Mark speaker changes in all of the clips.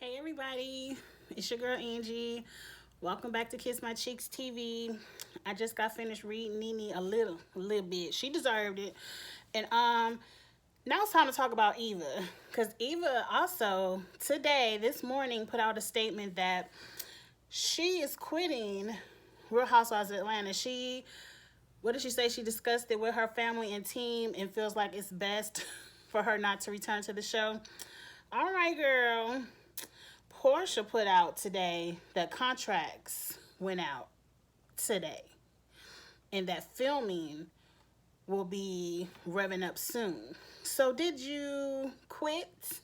Speaker 1: Hey everybody, it's your girl Angie. Welcome back to Kiss My Cheeks TV. I just got finished reading Nene a little bit. She deserved it. And now it's time to talk about Eva. Cause Eva also today, this morning, put out a statement that she is quitting Real Housewives of Atlanta. What did she say? She discussed it with her family and team and feels like it's best for her not to return to the show. All right, girl. Portia put out today that contracts went out today and that filming will be revving up soon. So did you quit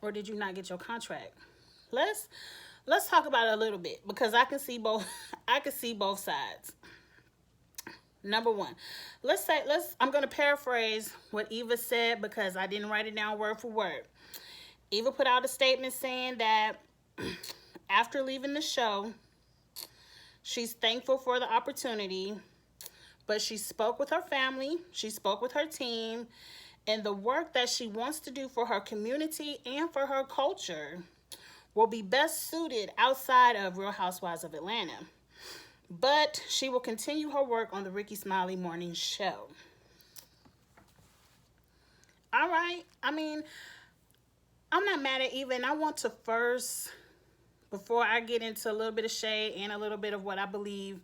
Speaker 1: or did you not get your contract? Let's talk about it a little bit because I can see both I can see both sides. Number one, I'm going to paraphrase what Eva said because I didn't write it down word for word. Eva put out a statement saying that after leaving the show, she's thankful for the opportunity, but she spoke with her family, she spoke with her team, and the work that she wants to do for her community and for her culture will be best suited outside of Real Housewives of Atlanta. But she will continue her work on the Ricky Smiley Morning Show. All right. I mean, I'm not mad at Eva, and I want to first, before I get into a little bit of shade and a little bit of what I believe,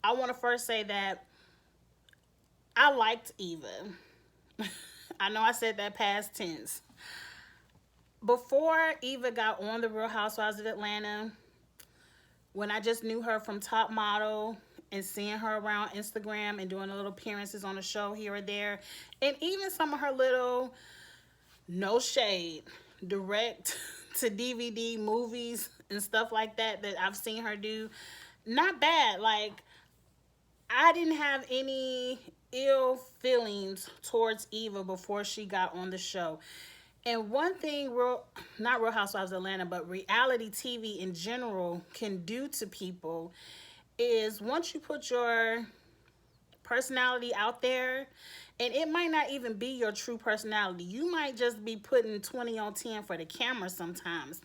Speaker 1: I want to first say that I liked Eva. I know I said that past tense. Before Eva got on the Real Housewives of Atlanta, when I just knew her from Top Model and seeing her around Instagram and doing little appearances on the show here or there, and even some of her little, no shade, direct to DVD movies and stuff like that I've seen her do, not bad. Like, I didn't have any ill feelings towards Eva before she got on the show. And one thing not Real Housewives of Atlanta, but reality TV in general can do to people is once you put your personality out there, and it might not even be your true personality. You might just be putting 20 on 10 for the camera sometimes.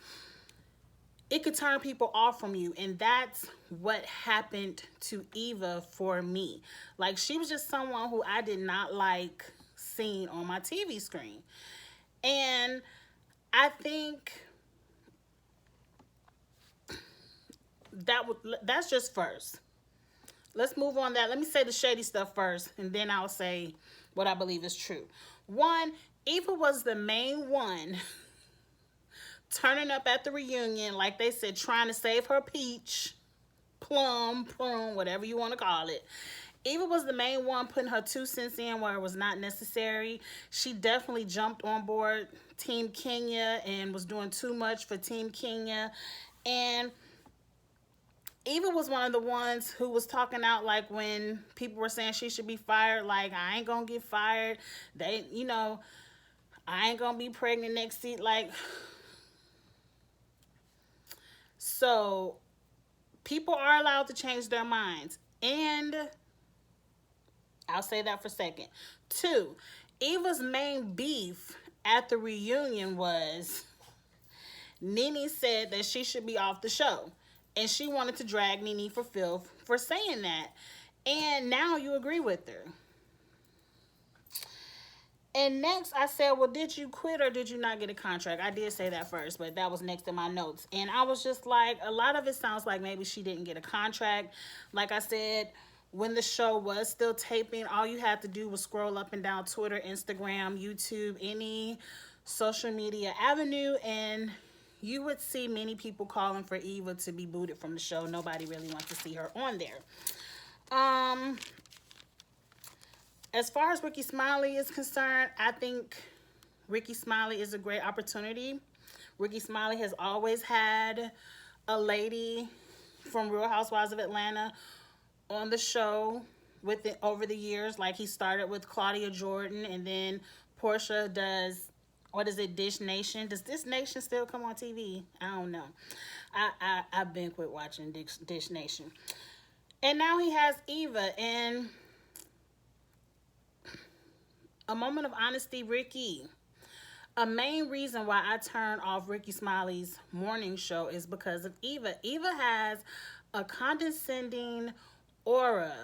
Speaker 1: It could turn people off from you, and that's what happened to Eva for me. Like, she was just someone who I did not like seeing on my TV screen. And I think that's just first. Let's move on that. Let me say the shady stuff first, and then I'll say what I believe is true. One, Eva was the main one turning up at the reunion, like they said, trying to save her peach, plum, prune, whatever you want to call it. Eva was the main one putting her 2 cents in where it was not necessary. She definitely jumped on board Team Kenya and was doing too much for Team Kenya. And Eva was one of the ones who was talking out, like, when people were saying she should be fired, like, I ain't gonna get fired. I ain't gonna be pregnant next seat. Like, so people are allowed to change their minds. And I'll say that for a second. 2, Eva's main beef at the reunion was Nene said that she should be off the show. And she wanted to drag Nene for filth for saying that. And now you agree with her. And next I said, well, did you quit or did you not get a contract? I did say that first, but that was next in my notes. And I was just like, a lot of it sounds like maybe she didn't get a contract. Like I said, when the show was still taping, all you had to do was scroll up and down Twitter, Instagram, YouTube, any social media avenue, and you would see many people calling for Eva to be booted from the show. Nobody really wants to see her on there. As far as Ricky Smiley is concerned, I think Ricky Smiley is a great opportunity. Ricky Smiley has always had a lady from Real Housewives of Atlanta on the show with it over the years. Like, he started with Claudia Jordan, and then Portia does, what is it, Dish Nation? Does Dish Nation still come on TV? I don't know. I've been quit watching Dish Nation. And now he has Eva. And a moment of honesty, Ricky, A main reason why I turned off Ricky Smiley's morning show is because of Eva. Eva has a condescending aura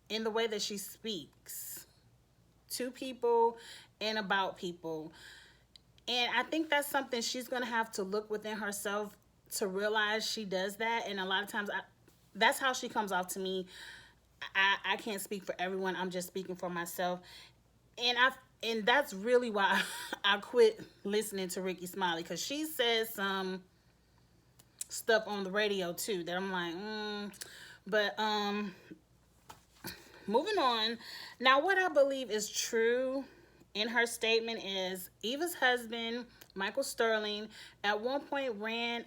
Speaker 1: in the way that she speaks to people and about people. And I think that's something she's going to have to look within herself to realize she does that. And a lot of times, that's how she comes off to me. I can't speak for everyone. I'm just speaking for myself. And that's really why I quit listening to Ricky Smiley, because she says some stuff on the radio too that I'm like, But moving on. Now, what I believe is true in her statement is Eva's husband, Michael Sterling, at one point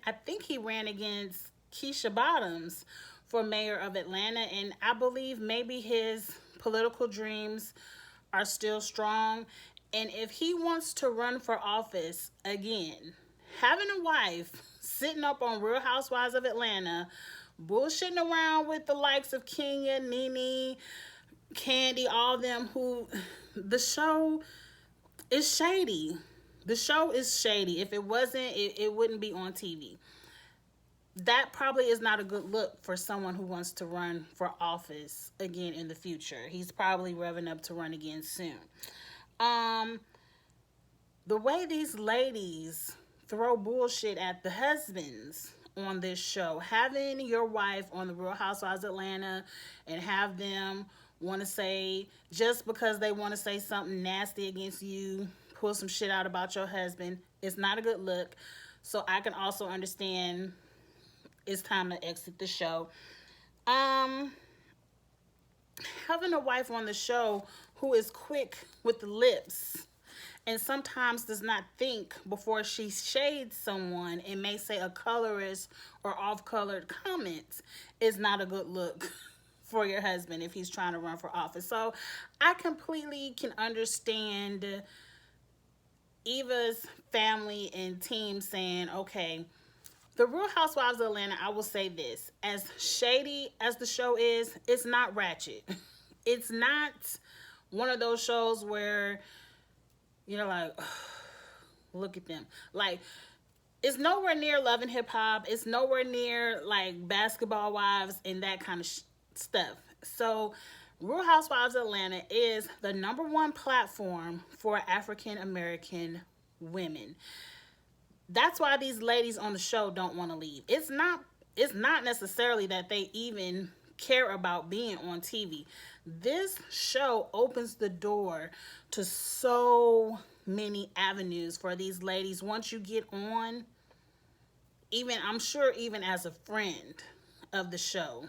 Speaker 1: I think he ran against Keisha Bottoms for mayor of Atlanta. And I believe maybe his political dreams are still strong. And if he wants to run for office again, having a wife sitting up on Real Housewives of Atlanta, bullshitting around with the likes of Kenya, Nene, Candy, all them, who the show is shady. The show is shady. If it wasn't, it wouldn't be on TV. That probably is not a good look for someone who wants to run for office again in the future. He's probably revving up to run again soon. The way these ladies throw bullshit at the husbands on this show, having your wife on the Real Housewives of Atlanta and have them want to say, just because they want to say something nasty against you, pull some shit out about your husband, is not a good look. So I can also understand it's time to exit the show. Having a wife on the show who is quick with the lips and sometimes does not think before she shades someone and may say a colorist or off-colored comment is not a good look for your husband if he's trying to run for office. So I completely can understand Eva's family and team saying, okay, the Real Housewives of Atlanta, I will say this, as shady as the show is, it's not ratchet. It's not one of those shows where you're like, oh, look at them. Like, it's nowhere near Love and Hip Hop. It's nowhere near like Basketball Wives and that kind of stuff. So Real Housewives of Atlanta is the #1 platform for African American women. That's why these ladies on the show don't want to leave. It's not necessarily that they even care about being on TV. This show opens the door to so many avenues for these ladies. Once you get on, even I'm sure even as a friend of the show,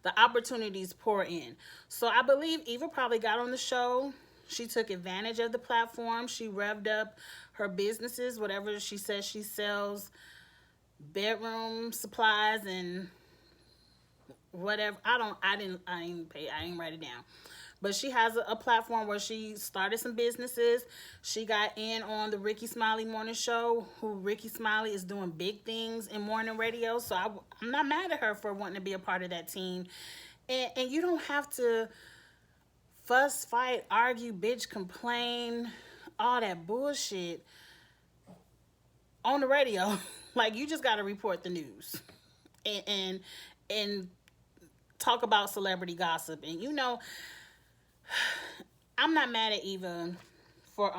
Speaker 1: the opportunities pour in. So I believe Eva probably got on the show. She took advantage of the platform. She revved up her businesses, whatever she says she sells, bedroom supplies and whatever. I didn't write it down. But she has a platform where she started some businesses. She got in on the Ricky Smiley morning show, who Ricky Smiley is doing big things in morning radio. So I'm not mad at her for wanting to be a part of that team. And you don't have to fuss, fight, argue, bitch, complain, all that bullshit on the radio. Like, you just got to report the news and talk about celebrity gossip. And you know, I'm not mad at Eva for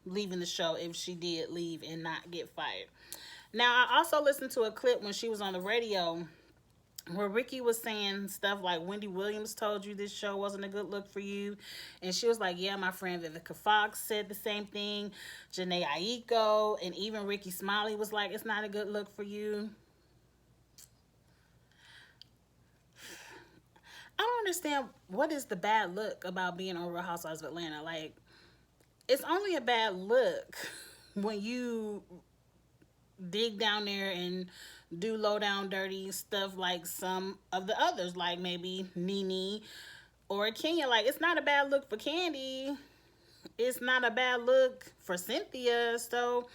Speaker 1: leaving the show if she did leave and not get fired. Now, I also listened to a clip when she was on the radio where Ricky was saying stuff like, Wendy Williams told you this show wasn't a good look for you. And she was like, yeah, my friend Vivica Fox said the same thing. Janae Aiko and even Ricky Smiley was like, it's not a good look for you. I don't understand what is the bad look about being on Real Housewives of Atlanta. Like, it's only a bad look when you dig down there and do low down dirty stuff like some of the others, like maybe Nene or Kenya. Like, it's not a bad look for Candy. It's not a bad look for Cynthia. So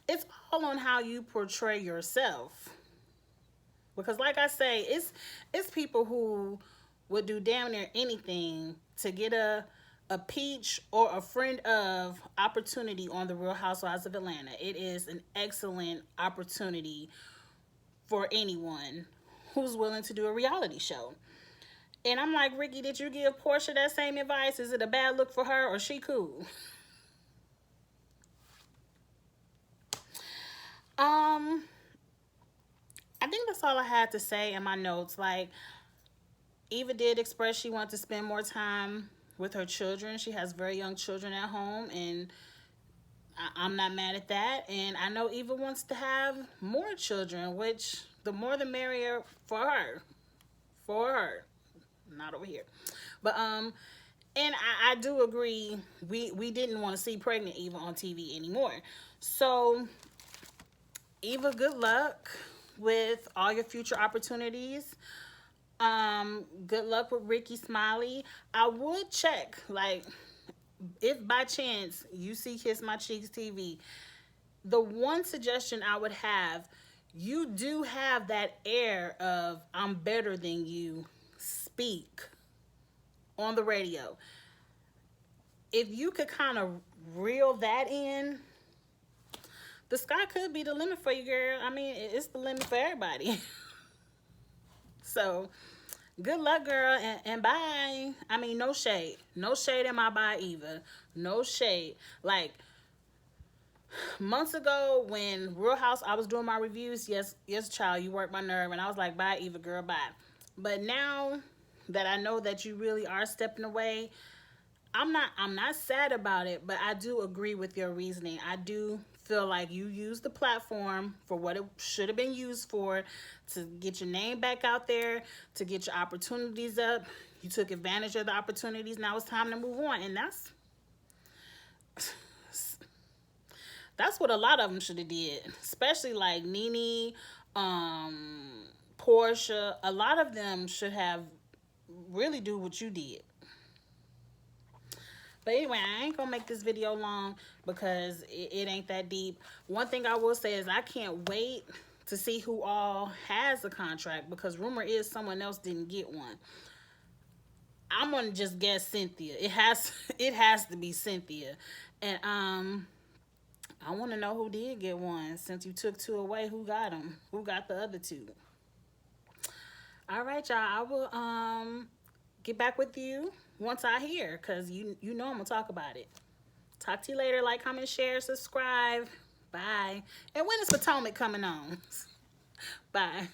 Speaker 1: it's all on how you portray yourself. Because like I say, it's people who would do damn near anything to get a a peach or a friend of opportunity on the Real Housewives of Atlanta. It is an excellent opportunity for anyone who's willing to do a reality show. And I'm like, Ricky, did you give Portia that same advice? Is it a bad look for her or she cool? I think that's all I had to say in my notes. Like, Eva did express she wants to spend more time with her children. She has very young children at home, and I'm not mad at that. And I know Eva wants to have more children, which the more the merrier for her. For her. Not over here. But and I do agree, we didn't want to see pregnant Eva on TV anymore. So Eva, good luck with all your future opportunities. Good luck with Ricky Smiley. I would check, like, if by chance you see Kiss My Cheeks TV, the one suggestion I would have, you do have that air of I'm better than you speak on the radio. If you could kind of reel that in, the sky could be the limit for you, girl. I mean, it's the limit for everybody. So, good luck, girl, and bye. I mean, no shade. No shade in my bye, Eva. No shade. Like, months ago when Real House, I was doing my reviews, yes, child, you worked my nerve, and I was like, bye, Eva, girl, bye. But now that I know that you really are stepping away, I'm not sad about it, but I do agree with your reasoning. I do feel like you used the platform for what it should have been used for, to get your name back out there, to get your opportunities up. You took advantage of the opportunities. Now it's time to move on, and that's what a lot of them should have did, especially like Nene, Portia. A lot of them should have really do what you did. But anyway, I ain't gonna make this video long because it ain't that deep. One thing I will say is I can't wait to see who all has a contract, because rumor is someone else didn't get one. I'm gonna just guess Cynthia. It has to be Cynthia. And I want to know who did get one. Since you took two away, who got them? Who got the other two? All right, y'all. I will get back with you once I hear, because you know I'm going to talk about it. Talk to you later. Like, comment, share, subscribe. Bye. And when is Potomac coming on? Bye.